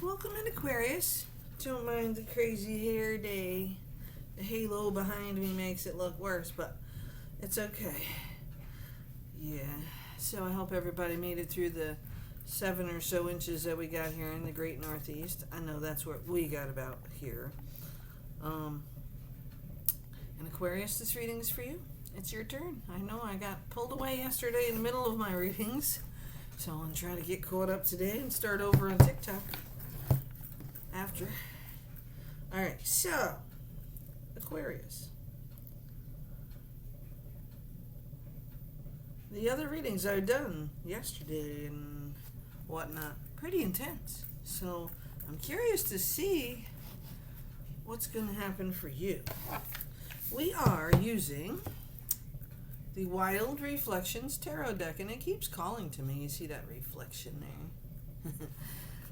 Welcome in Aquarius. Don't mind the crazy hair day. The halo behind me makes it look worse, but it's okay. Yeah, so I hope everybody made it through the 7 or so inches that we got here in the Great Northeast. I know that's what we got about here. And Aquarius, this reading is for you. It's your turn. I know I got pulled away yesterday in the middle of my readings, so I'm going to try to get caught up today and start over on TikTok after. Alright, so Aquarius. The other readings I've done yesterday and whatnot, pretty intense. So I'm curious to see what's going to happen for you. We are using the Wild Reflections Tarot deck, and it keeps calling to me. You see that reflection there?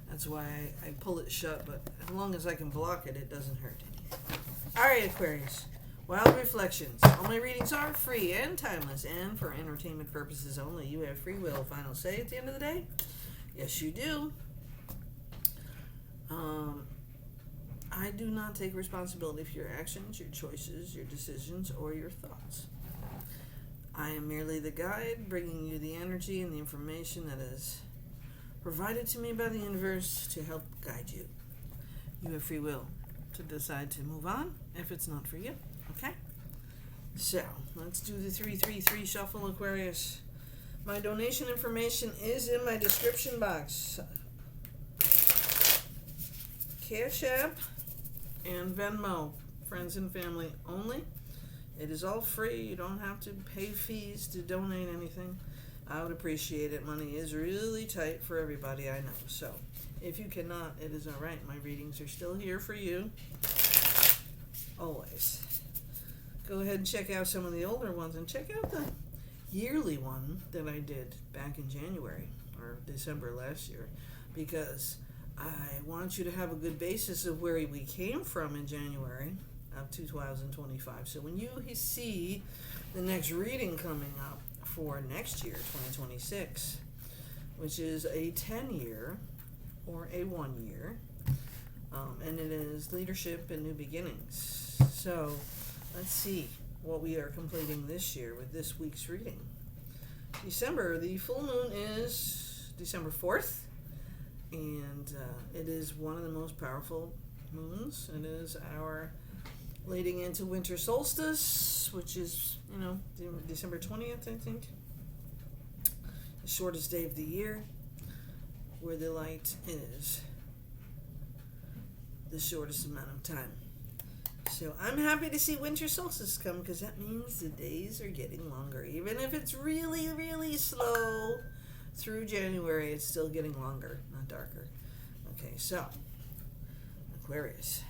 That's why I pull it shut, but as long as I can block it, it doesn't hurt anything. Alright, Aquarius. Wild Reflections. All my readings are free and timeless and for entertainment purposes only. You have free will. Final say at the end of the day? Yes, you do. I do not take responsibility for your actions, your choices, your decisions, or your thoughts. I am merely the guide, bringing you the energy and the information that is provided to me by the universe to help guide you. You have free will to decide to move on if it's not for you. Okay? So, let's do the 333 shuffle, Aquarius. My donation information is in my description box. Cashapp and Venmo, friends and family only. It is all free. You don't have to pay fees to donate anything. I would appreciate it. Money is really tight for everybody, I know. So, if you cannot, it is all right. My readings are still here for you. Always. Go ahead and check out some of the older ones and check out the yearly one that I did back in January or December last year, because I want you to have a good basis of where we came from in January of 2025. So when you see the next reading coming up for next year, 2026, which is a 10-year or a 1-year, and it is leadership and new beginnings. So let's see what we are completing this year with this week's reading. December, the full moon is December 4th, and it is one of the most powerful moons. It is our leading into winter solstice, which is, December 20th, I think. The shortest day of the year, where the light is the shortest amount of time. So I'm happy to see winter solstice come, because that means the days are getting longer. Even if it's really, really slow through January, it's still getting longer, not darker. Okay, so Aquarius.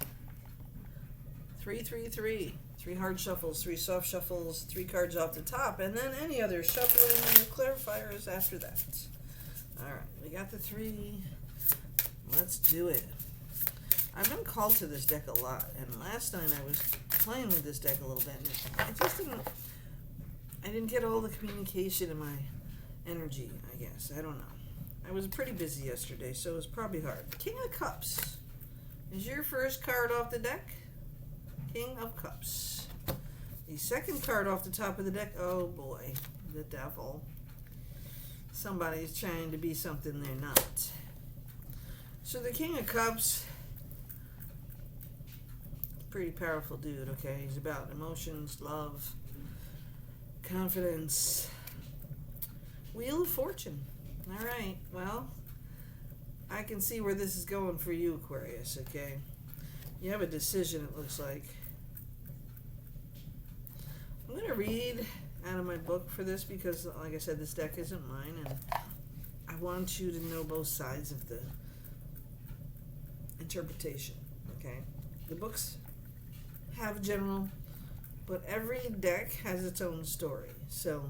333. 3 hard shuffles, 3 soft shuffles, 3 cards off the top, and then any other shuffling or clarifiers after that. Alright, we got the 3. Let's do it. I've been called to this deck a lot, and last night I was playing with this deck a little bit, and I didn't get all the communication in my energy, I guess. I don't know. I was pretty busy yesterday, so it was probably hard. King of Cups is your first card off the deck. King of Cups. The second card off the top of the deck, oh boy, the Devil. Somebody's trying to be something they're not. So the King of Cups, pretty powerful dude, okay? He's about emotions, love, confidence. Wheel of Fortune. Alright, well, I can see where this is going for you, Aquarius, okay? You have a decision, it looks like. I'm going to read out of my book for this because, like I said, this deck isn't mine, and I want you to know both sides of the interpretation, okay? The books have general, but every deck has its own story. So,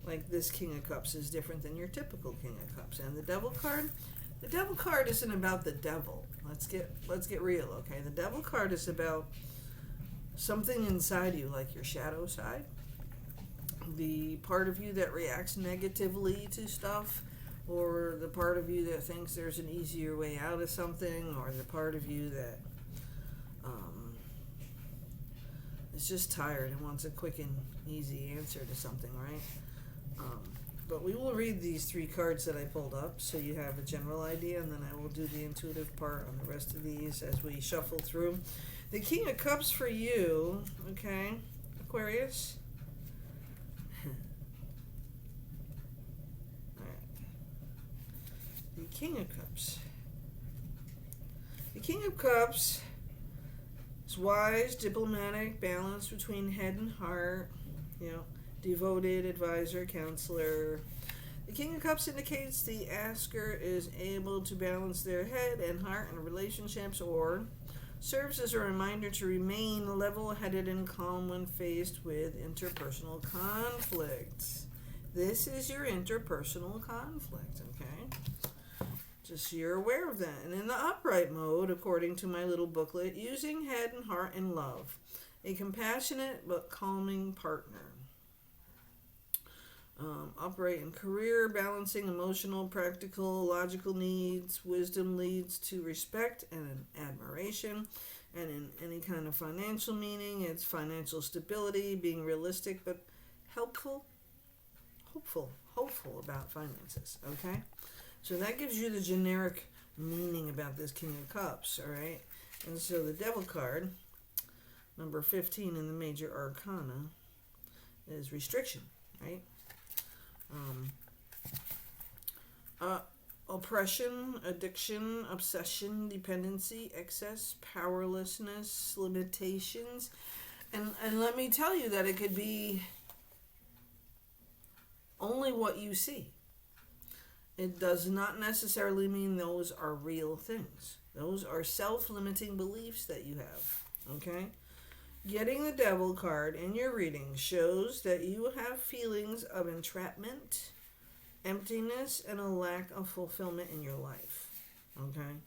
like this King of Cups is different than your typical King of Cups. And the Devil card isn't about the devil. Let's get real, okay? The Devil card is about something inside you, like your shadow side, the part of you that reacts negatively to stuff, or the part of you that thinks there's an easier way out of something, or the part of you that is just tired and wants a quick and easy answer to something, right? But we will read these 3 cards that I pulled up so you have a general idea, and then I will do the intuitive part on the rest of these as we shuffle through. The King of Cups for you, okay, Aquarius. The King of Cups. The King of Cups is wise, diplomatic, balance between head and heart, devoted advisor, counselor. The King of Cups indicates the asker is able to balance their head and heart in relationships, or serves as a reminder to remain level-headed and calm when faced with interpersonal conflicts. This is your interpersonal conflict, okay? Just so you're aware of that. And in the upright mode, according to my little booklet, using head and heart in love. A compassionate but calming partner. Upright in career, balancing emotional, practical, logical needs. Wisdom leads to respect and admiration. And in any kind of financial meaning, it's financial stability, being realistic but hopeful about finances, okay? So that gives you the generic meaning about this King of Cups, all right? And so the Devil card, number 15 in the major arcana, is restriction, right? Oppression, addiction, obsession, dependency, excess, powerlessness, limitations. And let me tell you that it could be only what you see. It does not necessarily mean those are real things. Those are self-limiting beliefs that you have, okay? Getting the Devil card in your reading shows that you have feelings of entrapment, emptiness, and a lack of fulfillment in your life, okay?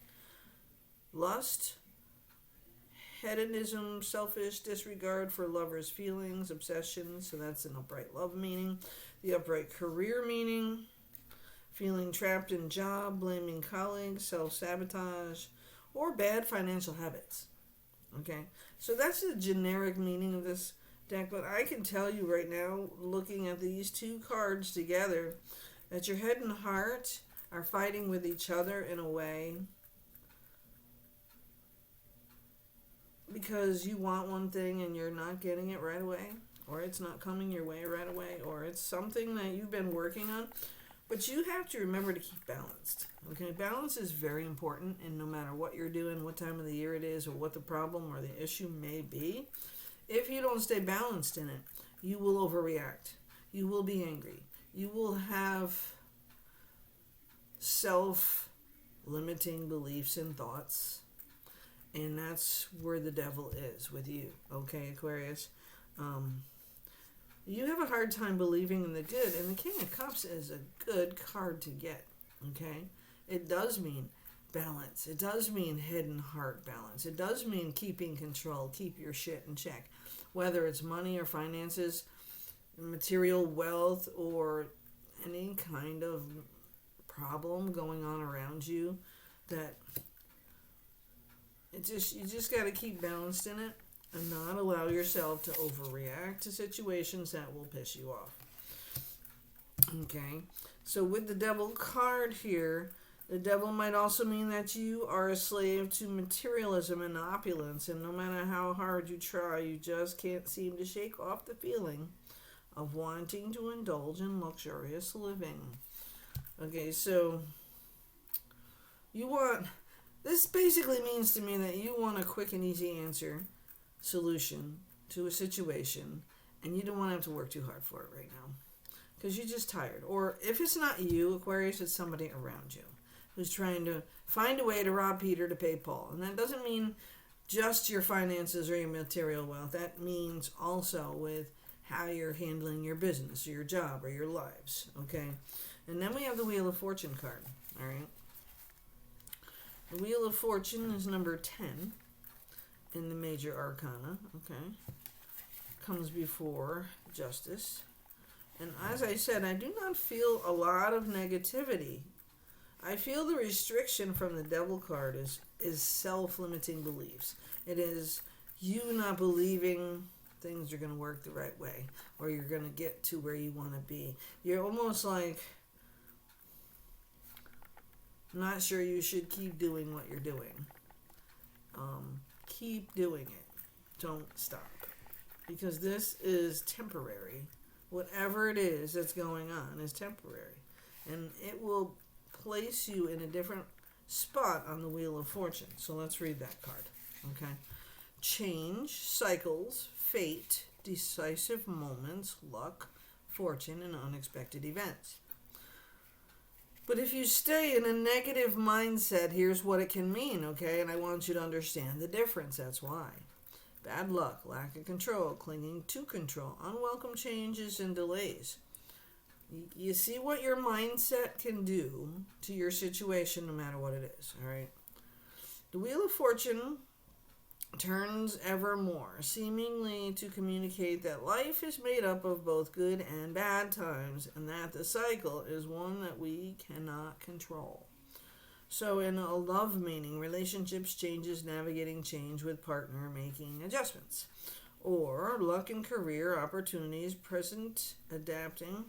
Lust, hedonism, selfish disregard for lovers' feelings, obsession, so that's an upright love meaning. The upright career meaning, feeling trapped in job, blaming colleagues, self-sabotage, or bad financial habits. Okay, so that's the generic meaning of this deck, but I can tell you right now, looking at these 2 cards together, that your head and heart are fighting with each other in a way because you want one thing and you're not getting it right away, or it's not coming your way right away, or it's something that you've been working on. But you have to remember to keep balanced. Okay, balance is very important, and no matter what you're doing, what time of the year it is, or what the problem or the issue may be, if you don't stay balanced in it, you will overreact. You will be angry. You will have self-limiting beliefs and thoughts, and that's where the devil is with you. Okay, Aquarius? You have a hard time believing in the good, and the King of Cups is a good card to get, okay? It does mean balance. It does mean head and heart balance. It does mean keeping control, keep your shit in check, whether it's money or finances, material wealth, or any kind of problem going on around you, that you just got to keep balanced in it. And not allow yourself to overreact to situations that will piss you off. Okay, so with the Devil card here, the devil might also mean that you are a slave to materialism and opulence, and no matter how hard you try, you just can't seem to shake off the feeling of wanting to indulge in luxurious living. Okay, so this basically means to me that you want a quick and easy solution to a situation, and you don't want to have to work too hard for it right now because you're just tired. Or if it's not you, Aquarius, it's somebody around you who's trying to find a way to rob Peter to pay Paul. And that doesn't mean just your finances or your material wealth. That means also with how you're handling your business or your job or your lives, okay? And then we have the Wheel of Fortune card, all right? The Wheel of Fortune is number 10 in the major arcana, okay? Comes before Justice. And as I said, I do not feel a lot of negativity I feel the restriction from the Devil card is self-limiting beliefs. It is you not believing things are going to work the right way, or you're going to get to where you want to be. You're almost like not sure you should keep doing what you're doing. Keep doing it. Don't stop. Because this is temporary. Whatever it is that's going on is temporary. And it will place you in a different spot on the Wheel of Fortune. So let's read that card. Okay. Change, cycles, fate, decisive moments, luck, fortune, and unexpected events. But if you stay in a negative mindset, here's what it can mean, okay? And I want you to understand the difference. That's why. Bad luck, lack of control, clinging to control, unwelcome changes and delays. You see what your mindset can do to your situation no matter what it is, all right? The Wheel of Fortune turns ever more, seemingly to communicate that life is made up of both good and bad times, and that the cycle is one that we cannot control. So in a love meaning, relationships, changes, navigating change with partner, making adjustments. Or luck and career opportunities, present, adapting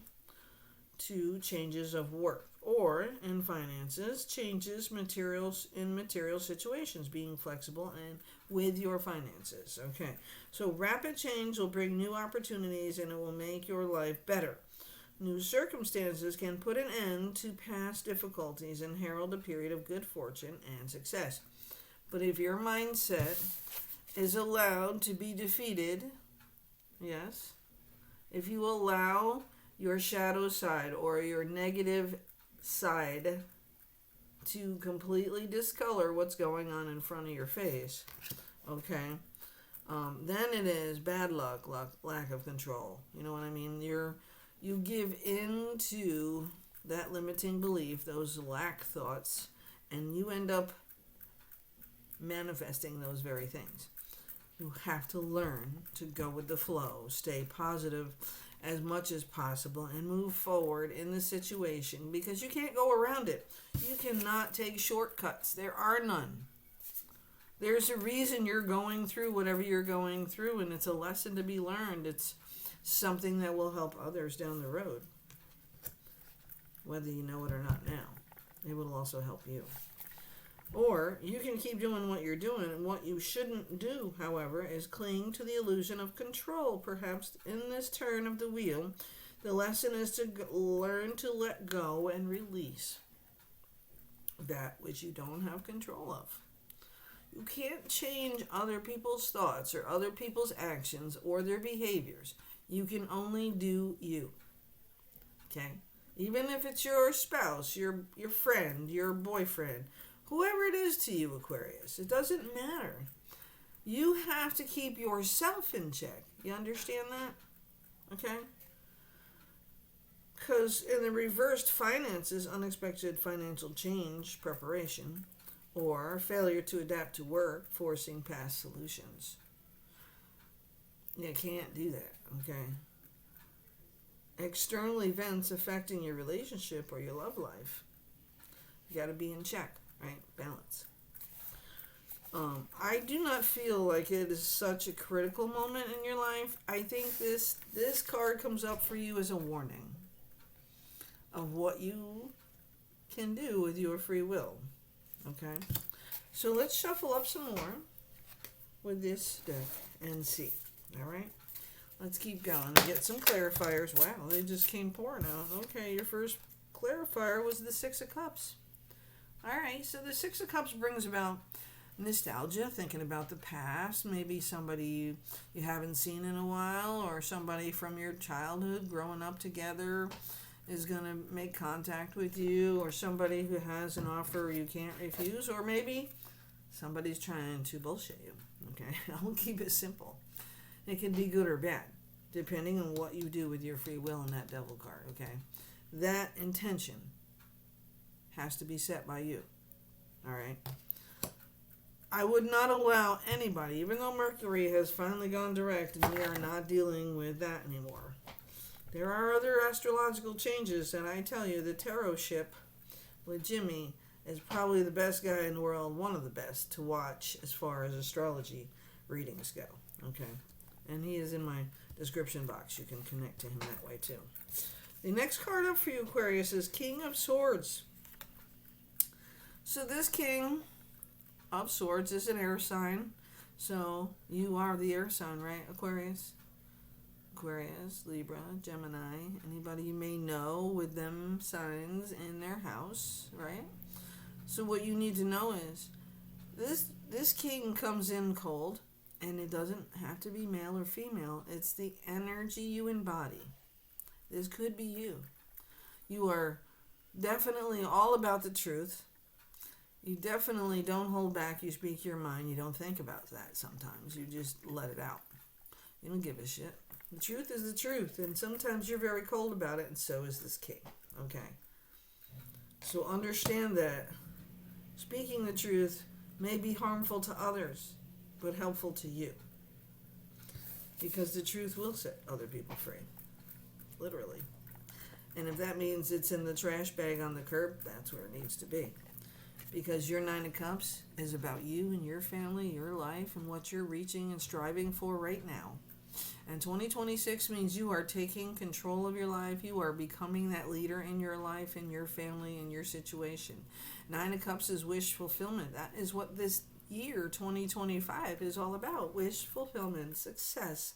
to changes of work. Or in finances, changes in material situations, being flexible and with your finances. Okay, so rapid change will bring new opportunities and it will make your life better. New circumstances can put an end to past difficulties and herald a period of good fortune and success. But if your mindset is allowed to be defeated, yes, if you allow your shadow side or your negative side to completely discolor what's going on in front of your face, okay, then it is bad luck, lack of control. You know what I mean? You give in to that limiting belief, those lack thoughts, and you end up manifesting those very things. You have to learn to go with the flow, stay positive as much as possible, and move forward in the situation because you can't go around it. You cannot take shortcuts. There are none. There's a reason you're going through whatever you're going through, and it's a lesson to be learned. It's something that will help others down the road, whether you know it or not now. It will also help you. Or you can keep doing what you're doing, and what you shouldn't do, however, is cling to the illusion of control. Perhaps in this turn of the wheel, the lesson is to learn to let go and release that which you don't have control of. You can't change other people's thoughts or other people's actions or their behaviors. You can only do you. Okay? Even if it's your spouse, your friend, your boyfriend, whoever it is to you, Aquarius, it doesn't matter. You have to keep yourself in check. You understand that? Okay? Because in the reversed finances, unexpected financial change, preparation, or failure to adapt to work, forcing past solutions. You can't do that, okay? External events affecting your relationship or your love life. You got to be in check, right? Balance. I do not feel like it is such a critical moment in your life. I think this card comes up for you as a warning of what you can do with your free will. Okay? So let's shuffle up some more with this deck and see. All right? Let's keep going and get some clarifiers. Wow, they just came pouring out. Okay, your first clarifier was the Six of Cups. All right, so the Six of Cups brings about nostalgia, thinking about the past, maybe somebody you haven't seen in a while, or somebody from your childhood growing up together is going to make contact with you, or somebody who has an offer you can't refuse, or maybe somebody's trying to bullshit you. Okay, I'll keep it simple. It can be good or bad, depending on what you do with your free will in that Devil card, okay? That intention has to be set by you, all right? I would not allow anybody, even though Mercury has finally gone direct and we are not dealing with that anymore. There are other astrological changes, and I tell you, the tarot ship with Jimmy is probably the best guy in the world, one of the best to watch as far as astrology readings go. Okay. And he is in my description box. You can connect to him that way too. The next card up for you, Aquarius, is King of Swords. So this King of Swords is an air sign. So you are the air sign, right, Aquarius? Aquarius, Libra, Gemini, anybody you may know with them signs in their house, right? So what you need to know is this king comes in cold, and it doesn't have to be male or female. It's the energy you embody. This could be you. You are definitely all about the truth. You definitely don't hold back. You speak your mind. You don't think about that sometimes. You just let it out. You don't give a shit. The truth is the truth, and sometimes you're very cold about it, and so is this king. Okay? So understand that speaking the truth may be harmful to others, but helpful to you. Because the truth will set other people free. Literally. And if that means it's in the trash bag on the curb, that's where it needs to be. Because your Nine of Cups is about you and your family, your life, and what you're reaching and striving for right now. And 2026 means you are taking control of your life. You are becoming that leader in your life, in your family, in your situation. Nine of Cups is wish fulfillment. That is what this year, 2025, is all about. Wish fulfillment, success.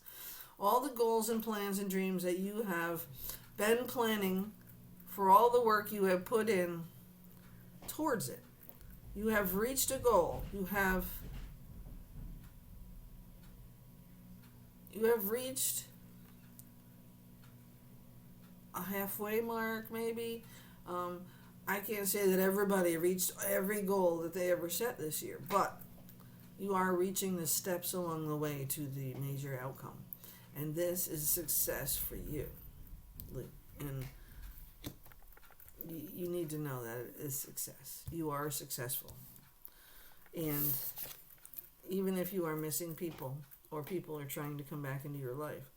All the goals and plans and dreams that you have been planning for all the work you have put in towards it. You have reached a goal. You have reached a halfway mark, maybe. I can't say that everybody reached every goal that they ever set this year, but you are reaching the steps along the way to the major outcome. And this is success for you. And you need to know that it is success. You are successful. And even if you are missing people, or people are trying to come back into your life,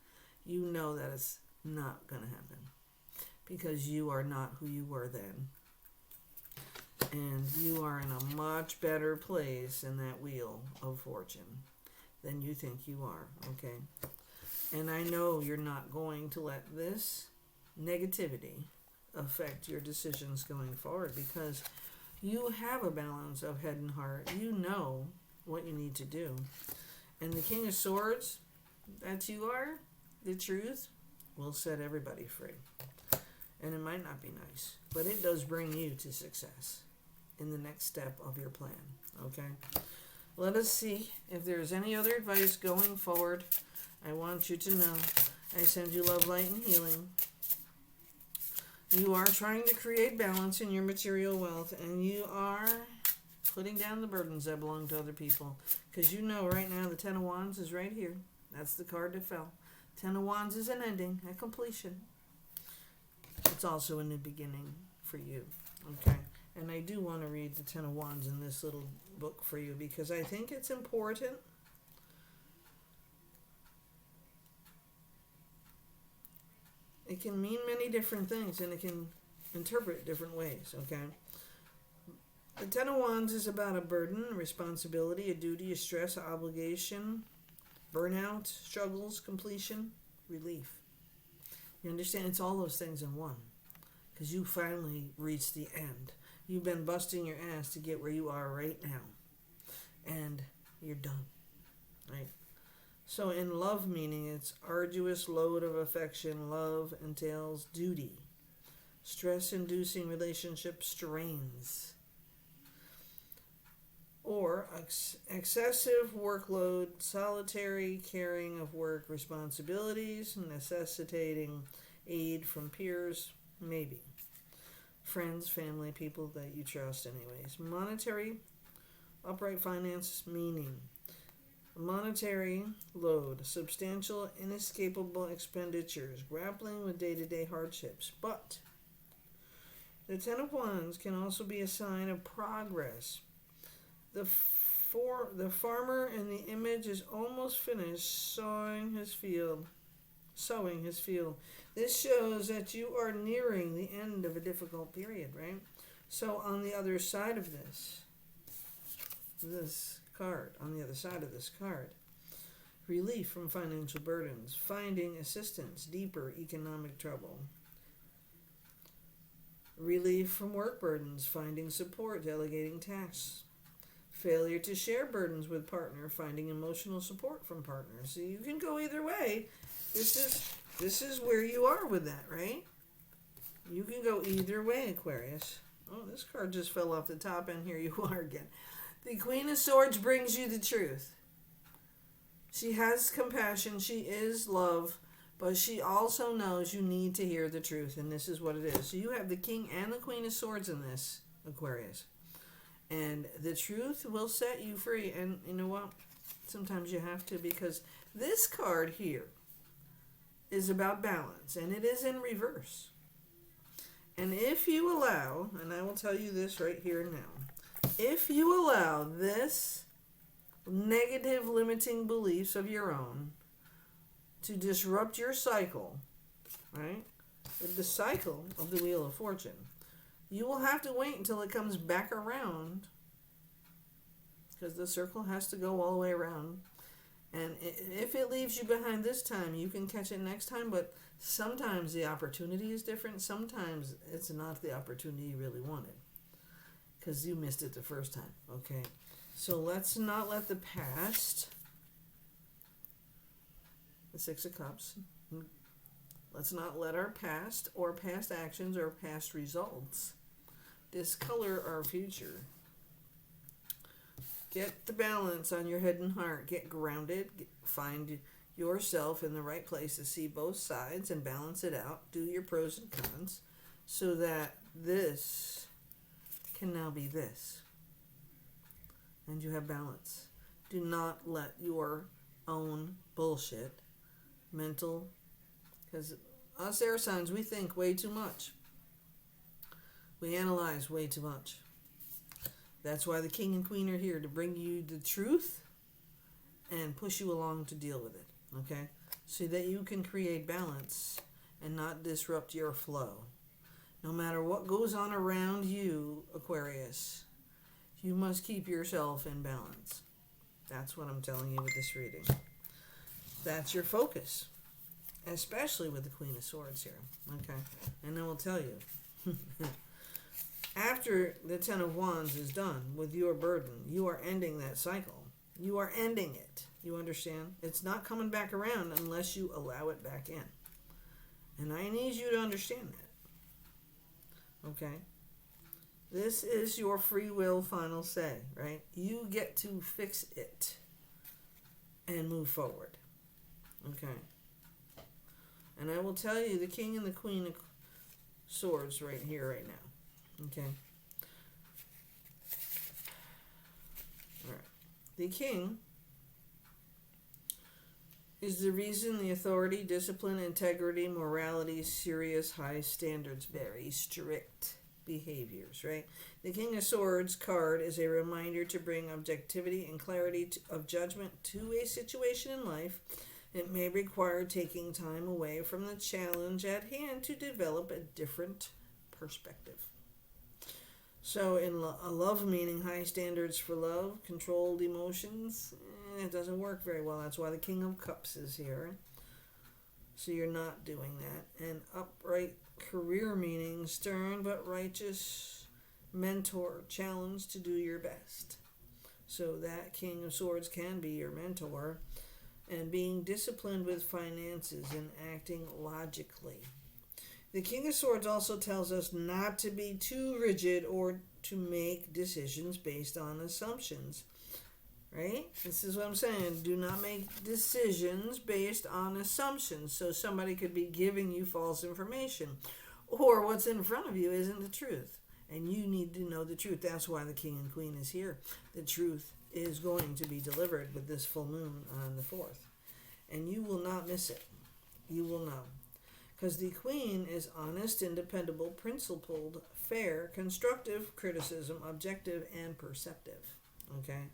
you know that it's not going to happen. Because you are not who you were then. And you are in a much better place in that wheel of fortune than you think you are, okay? And I know you're not going to let this negativity affect your decisions going forward, because you have a balance of head and heart. You know what you need to do. And the King of Swords, that you are, the truth, will set everybody free. And it might not be nice, but it does bring you to success in the next step of your plan, okay? Let us see if there's any other advice going forward. I want you to know I send you love, light, and healing. You are trying to create balance in your material wealth, and you are putting down the burdens that belong to other people. Because you know right now the Ten of Wands is right here. That's the card that fell. Ten of Wands is an ending, a completion. It's also a new beginning for you. Okay? And I do want to read the Ten of Wands in this little book for you, because I think it's important. It can mean many different things, and it can interpret different ways, okay? The Ten of Wands is about a burden, a responsibility, a duty, a stress, an obligation, burnout, struggles, completion, relief. You understand? It's all those things in one, because you finally reached the end. You've been busting your ass to get where you are right now, and you're done, right? So in love meaning, it's arduous load of affection. Love entails duty, stress-inducing relationship strains, or excessive workload, solitary carrying of work responsibilities, necessitating aid from peers, maybe. Friends, family, people that you trust anyways. Monetary, upright finance meaning. Monetary load, substantial, inescapable expenditures, grappling with day-to-day hardships. But the Ten of Wands can also be a sign of progress. The farmer in the image is almost finished sowing his field. This shows that you are nearing the end of a difficult period, right? So on the other side of this card, on the other side of this card, relief from financial burdens, finding assistance, deeper economic trouble. Relief from work burdens, finding support, delegating tasks. Failure to share burdens with partner, finding emotional support from partner. So you can go either way. This is where you are with that, right? You can go either way, Aquarius. Oh, this card just fell off the top, and here you are again. The Queen of Swords brings you the truth. She has compassion. She is love. But she also knows you need to hear the truth, and this is what it is. So you have the King and the Queen of Swords in this, Aquarius. And the truth will set you free. And you know what? Sometimes you have to, because this card here is about balance, and it is in reverse. And if you allow, and I will tell you this right here now, if you allow this negative limiting beliefs of your own to disrupt your cycle, right? The cycle of the Wheel of Fortune, you will have to wait until it comes back around, because the circle has to go all the way around. And if it leaves you behind this time, you can catch it next time, but sometimes the opportunity is different. Sometimes it's not the opportunity you really wanted, because you missed it the first time, okay? So let's not let the past, the Six of Cups, let's not let our past or past actions or past results discolor our future. Get the balance on your head and heart. Get grounded. Find yourself in the right place to see both sides and balance it out. Do your pros and cons so that this can now be this. And you have balance. Do not let your own bullshit, mental, because us air signs, we think way too much. We analyze way too much. That's why the King and Queen are here, to bring you the truth and push you along to deal with it, okay? So that you can create balance and not disrupt your flow. No matter what goes on around you, Aquarius, you must keep yourself in balance. That's what I'm telling you with this reading. That's your focus, especially with the Queen of Swords here, okay? And I will tell you, after the Ten of Wands is done with your burden, you are ending that cycle. You are ending it. You understand? It's not coming back around unless you allow it back in. And I need you to understand that. Okay? This is your free will final say, right? You get to fix it and move forward. Okay? And I will tell you, the King and the Queen of Swords right here, right now. Okay. All right. The King is the reason, the authority, discipline, integrity, morality, serious, high standards, very strict behaviors, right? The King of Swords card is a reminder to bring objectivity and clarity of judgment to a situation in life. It may require taking time away from the challenge at hand to develop a different perspective. So in a love meaning, high standards for love, controlled emotions, it doesn't work very well. That's why the King of Cups is here. So you're not doing that. And upright career meaning, stern but righteous mentor, challenge to do your best. So that King of Swords can be your mentor. And being disciplined with finances and acting logically. The King of Swords also tells us not to be too rigid or to make decisions based on assumptions. Right? This is what I'm saying. Do not make decisions based on assumptions. So somebody could be giving you false information. Or what's in front of you isn't the truth. And you need to know the truth. That's why the King and Queen is here. The truth is going to be delivered with this full moon on the 4th. And you will not miss it. You will know. Because the Queen is honest, independable, principled, fair, constructive criticism, objective, and perceptive. Okay?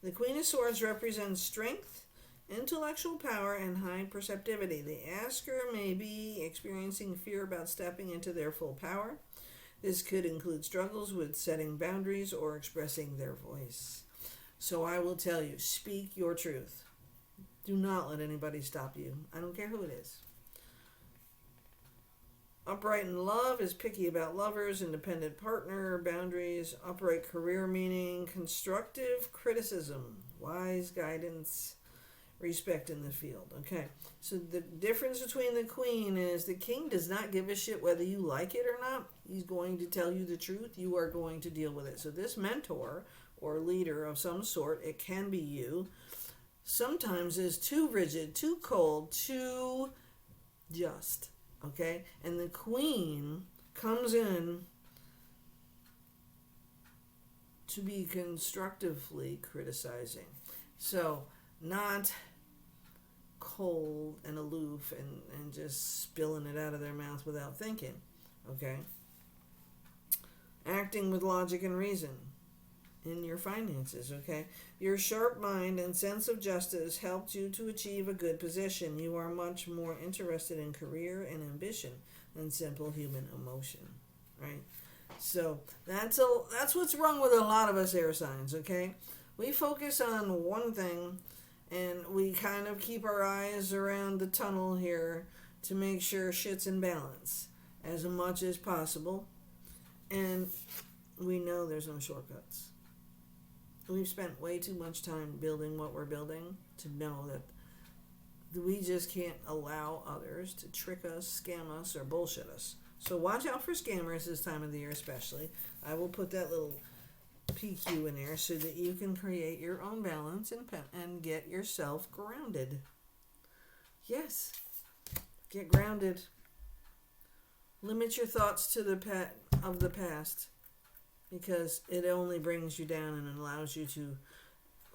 The Queen of Swords represents strength, intellectual power, and high perceptivity. The asker may be experiencing fear about stepping into their full power. This could include struggles with setting boundaries or expressing their voice. So I will tell you, speak your truth. Do not let anybody stop you. I don't care who it is. Upright in love is picky about lovers, independent partner, boundaries, upright career meaning, constructive criticism, wise guidance, respect in the field. Okay, so the difference between the queen is the king does not give a shit whether you like it or not. He's going to tell you the truth. You are going to deal with it. So this mentor or leader of some sort, it can be you, sometimes is too rigid, too cold, too just. Okay, and the queen comes in to be constructively criticizing. So not cold and aloof and just spilling it out of their mouth without thinking. Okay, acting with logic and reason in your finances. Okay, your sharp mind and sense of justice helped you to achieve a good position. You are much more interested in career and ambition than simple human emotion, right? So that's what's wrong with a lot of us air signs. Okay, we focus on one thing and we kind of keep our eyes around the tunnel here to make sure shit's in balance as much as possible, and we know there's no shortcuts. We've spent way too much time building what we're building to know that we just can't allow others to trick us, scam us, or bullshit us. So watch out for scammers this time of the year especially. I will put that little PQ in there so that you can create your own balance and get yourself grounded. Yes, get grounded. Limit your thoughts to the past, because it only brings you down and allows you to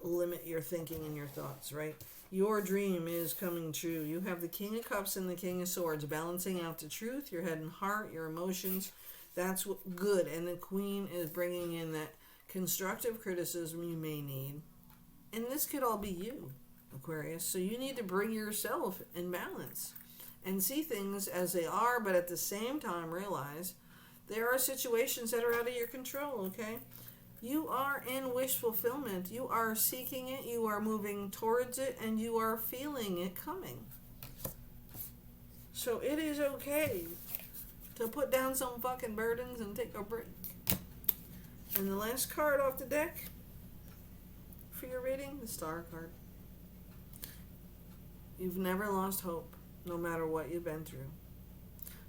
limit your thinking and your thoughts, right? Your dream is coming true. You have the King of Cups and the King of Swords balancing out the truth, your head and heart, your emotions. That's what good. And the Queen is bringing in that constructive criticism you may need. And this could all be you, Aquarius. So you need to bring yourself in balance and see things as they are, but at the same time realize there are situations that are out of your control, okay? You are in wish fulfillment. You are seeking it, you are moving towards it, and you are feeling it coming. So it is okay to put down some fucking burdens and take a break. And the last card off the deck for your reading, the Star card. You've never lost hope, no matter what you've been through.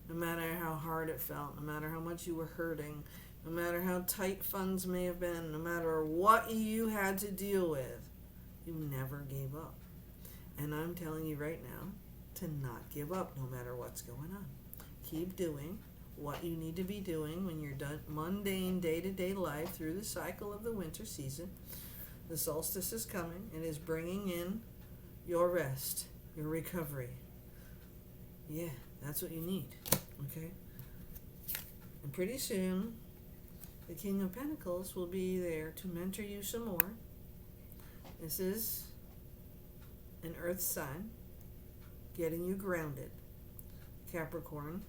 No matter how hard it felt, no matter how much you were hurting, no matter how tight funds may have been, no matter what you had to deal with, you never gave up. And I'm telling you right now to not give up no matter what's going on. Keep doing what you need to be doing when you're done mundane day-to-day life through the cycle of the winter season. The solstice is coming. It is bringing in your rest, your recovery. Yeah, that's what you need, okay? And pretty soon, the King of Pentacles will be there to mentor you some more. This is an earth sign getting you grounded. Capricorn.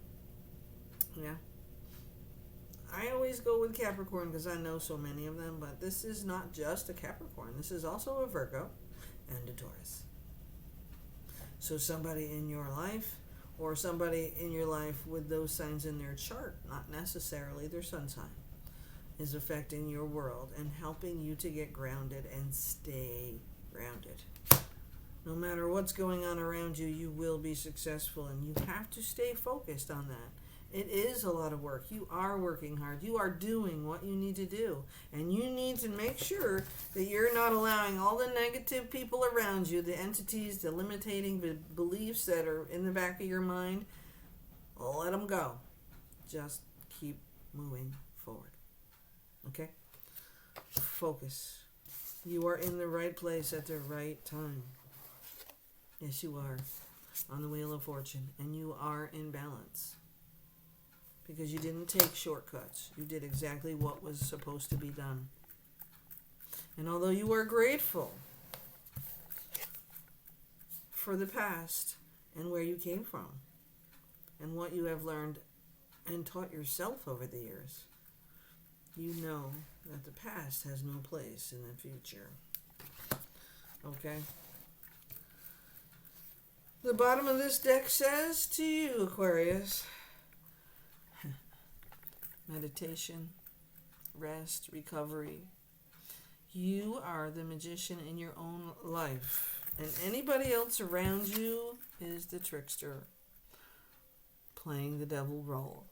Yeah. I always go with Capricorn because I know so many of them, but this is not just a Capricorn. This is also a Virgo and a Taurus. So somebody in your life, or somebody in your life with those signs in their chart, not necessarily their sun sign, is affecting your world and helping you to get grounded and stay grounded. No matter what's going on around you, you will be successful, and you have to stay focused on that. It is a lot of work. You are working hard. You are doing what you need to do. And you need to make sure that you're not allowing all the negative people around you, the entities, the limiting beliefs that are in the back of your mind, let them go. Just keep moving forward. Okay? Focus. You are in the right place at the right time. Yes, you are. On the Wheel of Fortune. And you are in balance. Because you didn't take shortcuts. You did exactly what was supposed to be done. And although you are grateful for the past and where you came from and what you have learned and taught yourself over the years, you know that the past has no place in the future. Okay? The bottom of this deck says to you, Aquarius, meditation, rest, recovery. You are the magician in your own life, and anybody else around you is the trickster playing the devil role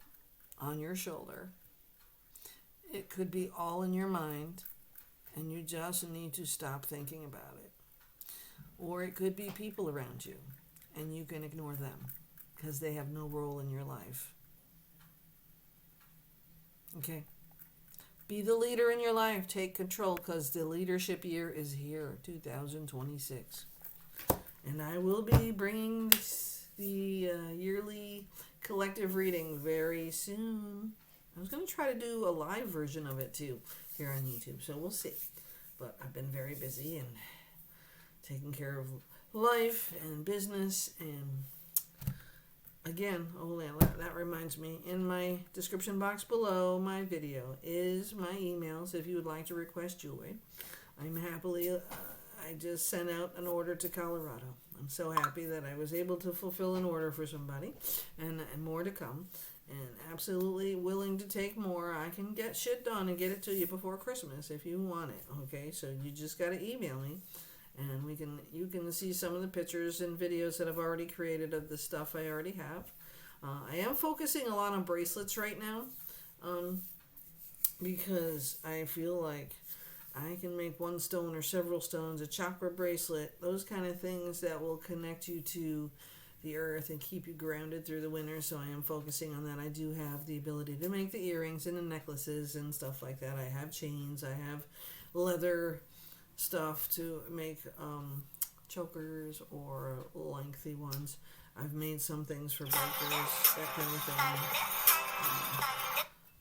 on your shoulder. It could be all in your mind, and you just need to stop thinking about it. Or it could be people around you, and you can ignore them because they have no role in your life. Okay? Be the leader in your life. Take control, because the leadership year is here, 2026. And I will be bringing the yearly collective reading very soon. I was going to try to do a live version of it too here on YouTube, so we'll see. But I've been very busy and taking care of life and business. And again, that reminds me, in my description box below my video is my emails if you would like to request jewelry. I'm happily, I just sent out an order to Colorado. I'm so happy that I was able to fulfill an order for somebody, and more to come. And absolutely willing to take more. I can get shit done and get it to you before Christmas if you want it. Okay, so you just got to email me, and you can see some of the pictures and videos that I've already created of the stuff I already have. I am focusing a lot on bracelets right now, because I feel like I can make one stone or several stones, a chakra bracelet, those kind of things that will connect you to the earth and keep you grounded through the winter. So I am focusing on that. I do have the ability to make the earrings and the necklaces and stuff like that. I have chains. I have leather stuff to make chokers or lengthy ones. I've made some things for bikers, that kind of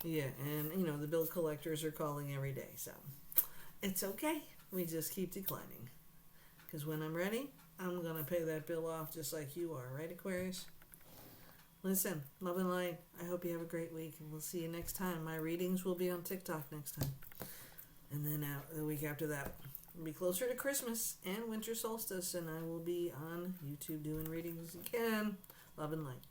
thing. Yeah, and the bill collectors are calling every day, so it's okay. We just keep declining, because when I'm ready, I'm going to pay that bill off just like you are, right, Aquarius? Listen, love and light. I hope you have a great week, and we'll see you next time. My readings will be on TikTok next time. And then the week after that, we'll be closer to Christmas and winter solstice, and I will be on YouTube doing readings again. Love and light.